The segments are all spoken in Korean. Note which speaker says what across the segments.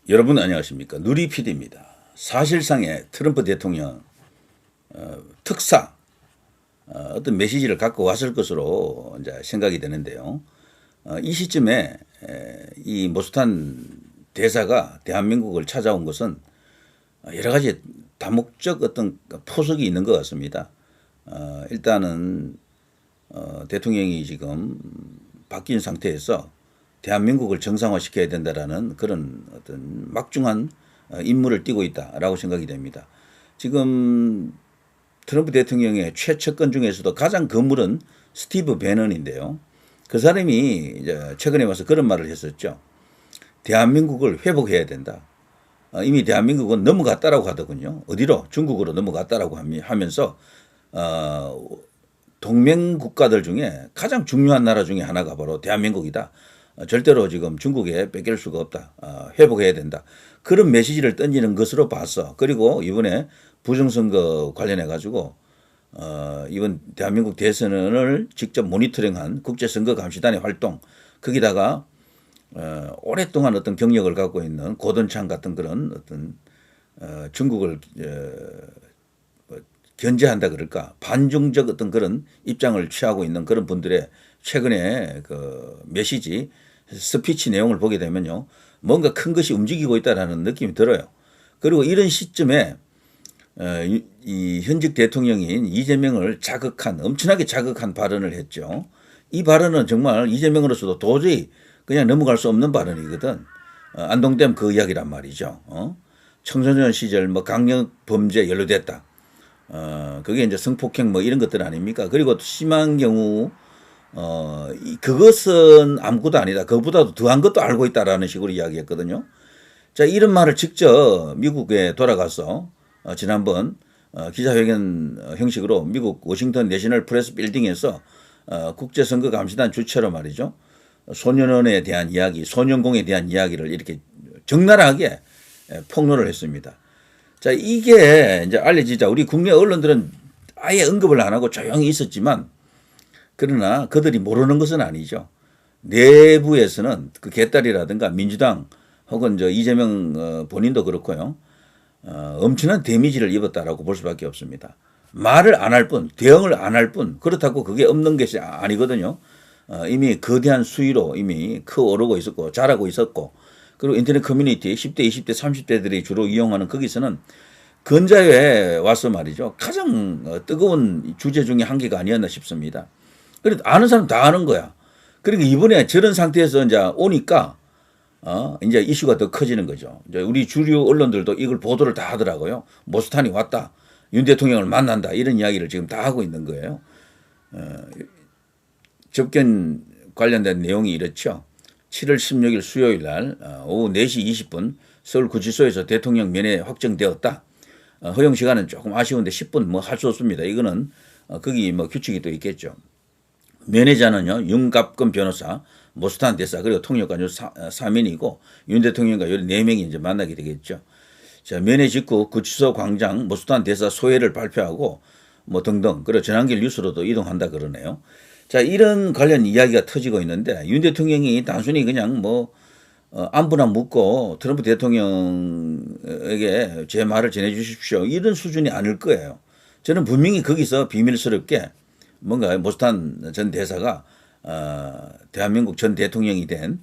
Speaker 1: 여러분 안녕하십니까? 누리 PD입니다. 사실상의 트럼프 대통령 특사 어떤 메시지를 갖고 왔을 것으로 이제 생각이 되는데요. 이 시점에 이 모스탄 대사가 대한민국을 찾아온 것은 여러 가지 다목적 어떤 포석이 있는 것 같습니다. 일단은 대통령이 지금 바뀐 상태에서 대한민국을 정상화시켜야 된다라는 그런 어떤 막중한 임무를 띠고 있다라고 생각이 됩니다. 지금 트럼프 대통령의 최측근 중에서도 가장 거물은 스티브 배넌인데요. 그 사람이 이제 최근에 와서 그런 말을 했었죠. 대한민국을 회복해야 된다. 이미 대한민국은 넘어갔다라고 하더군요. 어디로? 중국으로 넘어갔다라고 하면서 동맹 국가들 중에 가장 중요한 나라 중에 하나가 바로 대한민국이다. 절대로 지금 중국에 뺏길 수가 없다. 회복해야 된다. 그런 메시지를 던지는 것으로 봤어. 그리고 이번에 부정선거 관련해 가지고 이번 대한민국 대선을 직접 모니터링한 국제선거감시단의 활동, 거기다가 오랫동안 어떤 경력을 갖고 있는 고던창 같은 그런 어떤 중국을 견제한다 그럴까, 반중적 어떤 그런 입장을 취하고 있는 그런 분들의 최근에 그 메시지, 스피치 내용을 보게 되면요, 뭔가 큰 것이 움직이고 있다라는 느낌이 들어요. 그리고 이런 시점에 이 현직 대통령인 이재명을 자극한, 엄청나게 자극한 발언을 했죠. 이 발언은 정말 이재명으로서도 도저히 그냥 넘어갈 수 없는 발언이거든. 안동댐 그 이야기란 말이죠. 청소년 시절 뭐 강력 범죄 연루됐다. 그게 이제 성폭행 뭐 이런 것들 아닙니까? 그리고 심한 경우 그것은 아무것도 아니다. 그것보다도 더한 것도 알고 있다라는 식으로 이야기했거든요. 자, 이런 말을 직접 미국에 돌아가서 지난번 기자회견 형식으로 미국 워싱턴 내셔널 프레스 빌딩에서 국제선거감시단 주최로 말이죠. 소년원에 대한 이야기, 소년공에 대한 이야기를 이렇게 적나라하게 폭로를 했습니다. 자, 이게 이제 알려지자 우리 국내 언론들은 아예 언급을 안 하고 조용히 있었지만, 그러나 그들이 모르는 것은 아니죠. 내부에서는 그 개딸이라든가 민주당 혹은 저 이재명 본인도 그렇고요. 엄청난 데미지를 입었다라고 볼 수밖에 없습니다. 말을 안 할 뿐, 대응을 안 할 뿐, 그렇다고 그게 없는 것이 아니거든요. 이미 거대한 수위로 이미 크오르고 있었고 자라고 있었고, 그리고 인터넷 커뮤니티 10대, 20대, 30대들이 주로 이용하는 거기서는 근자에 와서 말이죠. 가장 뜨거운 주제 중에 한 개가 아니었나 싶습니다. 그래도 아는 사람 다 아는 거야. 그러니까 이번에 저런 상태에서 이제 오니까 이제 이슈가 더 커지는 거죠. 이제 우리 주류 언론들도 이걸 보도를 다 하더라고요. 모스탄이 왔다, 윤 대통령을 만난다, 이런 이야기를 지금 다 하고 있는 거예요. 접견 관련된 내용이 이렇죠. 7월 16일 수요일 날 오후 4시 20분 서울구치소에서 대통령 면회 확정되었다. 허용 시간은 조금 아쉬운데 10분 뭐 할 수 없습니다. 이거는 거기 뭐 규칙이 또 있겠죠. 면회자는요, 윤갑근 변호사, 모스탄 대사, 그리고 통역관료 3인이고 윤 대통령과 4명이 이제 만나게 되겠죠. 자, 면회 직후 구치소 광장 모스탄 대사 소회를 발표하고 뭐 등등, 그리고 전환길 뉴스로도 이동한다 그러네요. 자, 이런 관련 이야기가 터지고 있는데, 윤 대통령이 단순히 그냥 뭐 안부나 묻고 트럼프 대통령에게 제 말을 전해 주십시오, 이런 수준이 아닐 거예요. 저는 분명히 거기서 비밀스럽게 뭔가 모스탄 전 대사가 대한민국 전 대통령이 된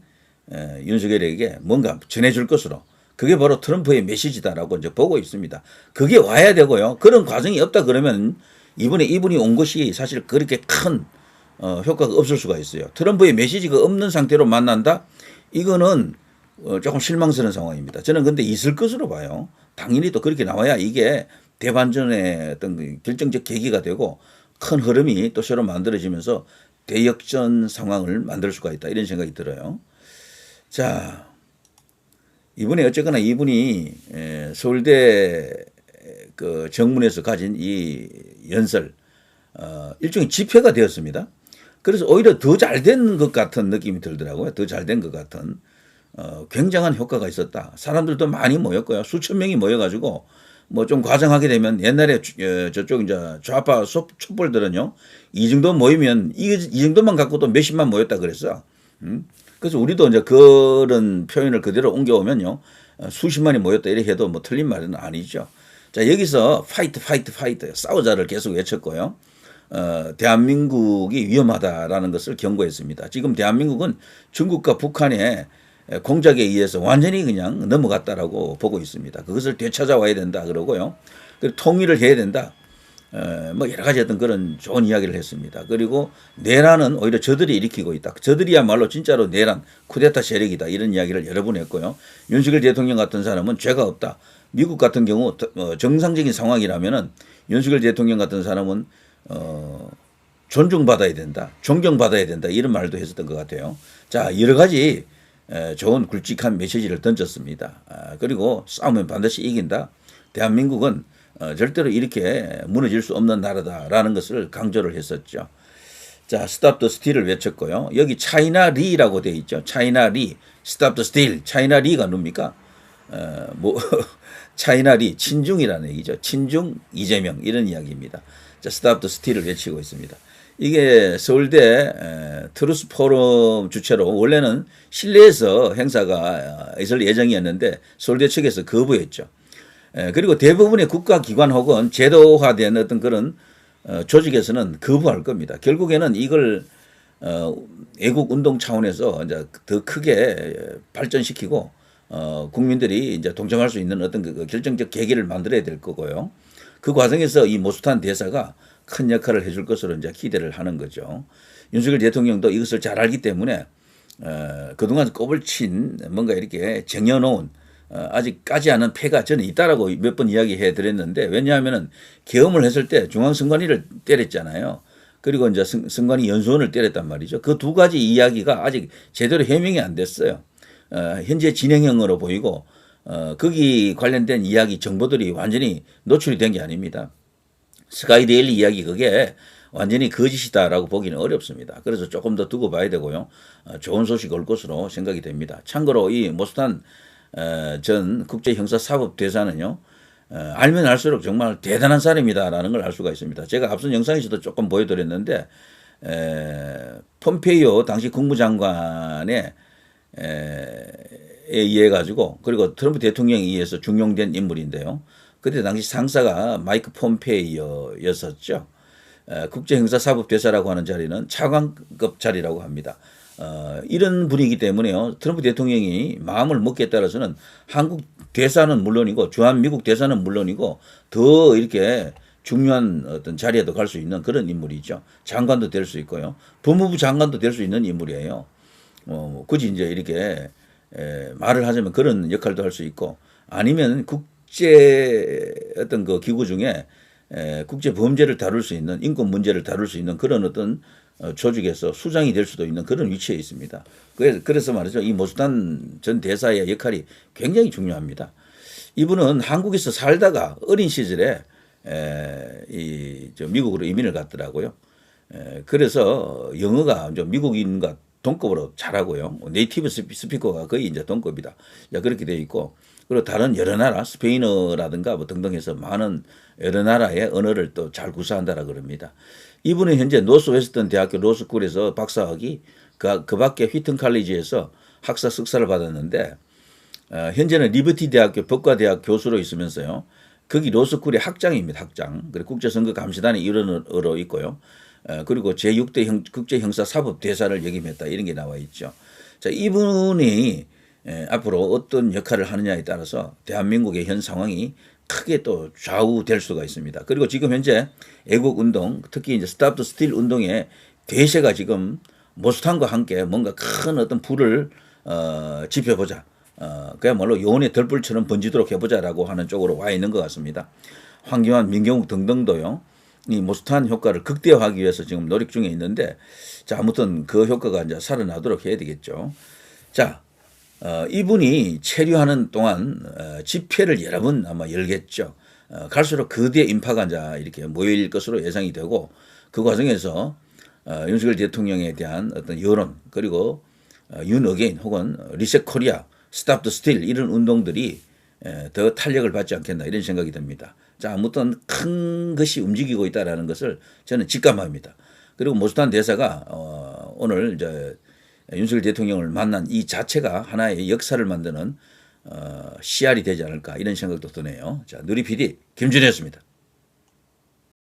Speaker 1: 윤석열에게 뭔가 전해줄 것으로, 그게 바로 트럼프의 메시지다라고 이제 보고 있습니다. 그게 와야 되고요. 그런 과정이 없다 그러면 이번에 이분이 온 것이 사실 그렇게 큰 효과가 없을 수가 있어요. 트럼프의 메시지가 없는 상태로 만난다? 이거는 조금 실망스러운 상황입니다. 저는 근데 있을 것으로 봐요. 당연히 또 그렇게 나와야 이게 대반전의 어떤 결정적 계기가 되고 큰 흐름이 또 새로 만들어지면서 대역전 상황을 만들 수가 있다, 이런 생각이 들어요. 자, 이번에 어쨌거나 이분이 서울대 그 정문에서 가진 이 연설 일종의 집회가 되었습니다. 그래서 오히려 더 잘 된 것 같은 느낌이 들더라고요. 더 잘 된 것 같은 굉장한 효과가 있었다. 사람들도 많이 모였고요. 수천 명이 모여가지고 뭐 좀 과장하게 되면 옛날에 저쪽 이제 좌파 촛불들은요, 이 정도 모이면 이 정도만 갖고도 몇십만 모였다 그랬어. 그래서 우리도 이제 그런 표현을 그대로 옮겨오면요. 수십만이 모였다 이렇게 해도 뭐 틀린 말은 아니죠. 자, 여기서 파이트, 파이트, 파이트, 싸우자를 계속 외쳤고요. 대한민국이 위험하다라는 것을 경고했습니다. 지금 대한민국은 중국과 북한의 공작에 의해서 완전히 그냥 넘어갔다라고 보고 있습니다. 그것을 되찾아와야 된다 그러고요. 그리고 통일을 해야 된다. 뭐 여러 가지 어떤 그런 좋은 이야기를 했습니다. 그리고 내란은 오히려 저들이 일으키고 있다. 저들이야말로 진짜로 내란, 쿠데타 세력이다. 이런 이야기를 여러 번 했고요. 윤석열 대통령 같은 사람은 죄가 없다. 미국 같은 경우 정상적인 상황이라면은 윤석열 대통령 같은 사람은 존중받아야 된다. 존경받아야 된다. 이런 말도 했었던 것 같아요. 자, 여러 가지 좋은 굵직한 메시지를 던졌습니다. 그리고 싸우면 반드시 이긴다. 대한민국은 절대로 이렇게 무너질 수 없는 나라다라는 것을 강조를 했었죠. 자, 스탑 더 스틸을 외쳤고요. 여기 차이나 리라고 되어 있죠. 차이나 리, 스탑 더 스틸. 차이나 리가 뭡니까? 차이나 리, 친중이라는 얘기죠. 친중 이재명 이런 이야기입니다. 자, 스탑 더 스틸을 외치고 있습니다. 이게 서울대 트루스 포럼 주최로 원래는 실내에서 행사가 있을 예정이었는데 서울대 측에서 거부했죠. 그리고 대부분의 국가기관 혹은 제도화된 어떤 그런 조직에서는 거부할 겁니다. 결국에는 이걸 애국 운동 차원에서 이제 더 크게 발전시키고 국민들이 이제 동참할 수 있는 어떤 그 결정적 계기를 만들어야 될 거고요. 그 과정에서 이 모스탄 대사가 큰 역할을 해줄 것으로 이제 기대를 하는 거죠. 윤석열 대통령도 이것을 잘 알기 때문에 그동안 꼽을 친 뭔가 이렇게 쟁여놓은 아직 까지 않은 패가 저는 있다라고 몇 번 이야기해 드렸는데 왜냐하면은 계엄을 했을 때 중앙선관위를 때렸잖아요. 그리고 이제 선관위 연수원을 때렸단 말이죠. 그 두 가지 이야기가 아직 제대로 해명이 안 됐어요. 현재 진행형으로 보이고 거기 관련된 이야기 정보들이 완전히 노출이 된 게 아닙니다. 스카이데일리 이야기 그게 완전히 거짓이다라고 보기는 어렵습니다. 그래서 조금 더 두고 봐야 되고요. 좋은 소식 올 것으로 생각이 됩니다. 참고로 이 모스탄 전 국제형사사법대사는요. 알면 알수록 정말 대단한 사람이다라는 걸 알 수가 있습니다. 제가 앞선 영상에서도 조금 보여드렸는데 폼페이오 당시 국무장관에 의해 가지고 그리고 트럼프 대통령에 의해서 중용된 인물인데요. 그때 당시 상사가 마이크 폼페이오였었죠. 국제형사사법대사라고 하는 자리는 차관급 자리라고 합니다. 이런 분이기 때문에요. 트럼프 대통령이 마음을 먹기에 따라서는 한국 대사는 물론이고 주한미국 대사는 물론이고 더 이렇게 중요한 어떤 자리에도 갈 수 있는 그런 인물이죠. 장관도 될 수 있고요. 법무부 장관도 될 수 있는 인물이에요. 굳이 이제 이렇게 말을 하자면 그런 역할도 할 수 있고 아니면 국제 어떤 그 기구 중에 국제 범죄를 다룰 수 있는 인권 문제를 다룰 수 있는 그런 어떤 조직에서 수장이 될 수도 있는 그런 위치에 있습니다. 그래서 말이죠. 이 모스탄 전 대사의 역할이 굉장히 중요합니다. 이분은 한국에서 살다가 어린 시절에 미국으로 이민을 갔더라고요. 그래서 영어가 좀 미국인과 동급으로 잘하고요. 네이티브 스피커가 거의 이제 동급이다. 그렇게 되어 있고, 그리고 다른 여러 나라, 스페인어라든가 뭐 등등 해서 많은 여러 나라의 언어를 또 잘 구사한다라 그럽니다. 이분은 현재 노스웨스턴 대학교 로스쿨에서 박사학위, 그 밖에 휘튼 칼리지에서 학사 석사를 받았는데, 현재는 리버티 대학교 법과대학 교수로 있으면서요. 거기 로스쿨의 학장입니다. 학장. 그리고 국제선거감시단의 일원으로 있고요. 그리고 제6대 국제형사사법대사를 역임했다. 이런 게 나와 있죠. 자, 이분이 앞으로 어떤 역할을 하느냐에 따라서 대한민국의 현 상황이 크게 또 좌우될 수가 있습니다. 그리고 지금 현재 애국운동, 특히 이제 스탑 더 스틸 운동의 대세가 지금 모스탄과 함께 뭔가 큰 어떤 불을 지펴보자. 그야말로 요원의 덜불처럼 번지도록 해보자라고 하는 쪽으로 와 있는 것 같습니다. 황교안, 민경욱 등등도요. 이 모스탄 효과를 극대화하기 위해서 지금 노력 중에 있는데, 자, 아무튼 그 효과가 이제 살아나도록 해야 되겠죠. 자, 이분이 체류하는 동안 집회를 여러 번 아마 열겠죠. 갈수록 거대 인파가 이제 이렇게 모일 것으로 예상이 되고, 그 과정에서 윤석열 대통령에 대한 어떤 여론, 그리고 윤 어게인 혹은 리셋 코리아, 스탑 더 스틸 이런 운동들이 더 탄력을 받지 않겠나 이런 생각이 듭니다. 자, 아무튼 큰 것이 움직이고 있다는 것을 저는 직감합니다. 그리고 모스탄 대사가 오늘 이제 윤석열 대통령을 만난 이 자체가 하나의 역사를 만드는 씨알이 되지 않을까 이런 생각도 드네요. 자, 누리 PD 김준혜였습니다.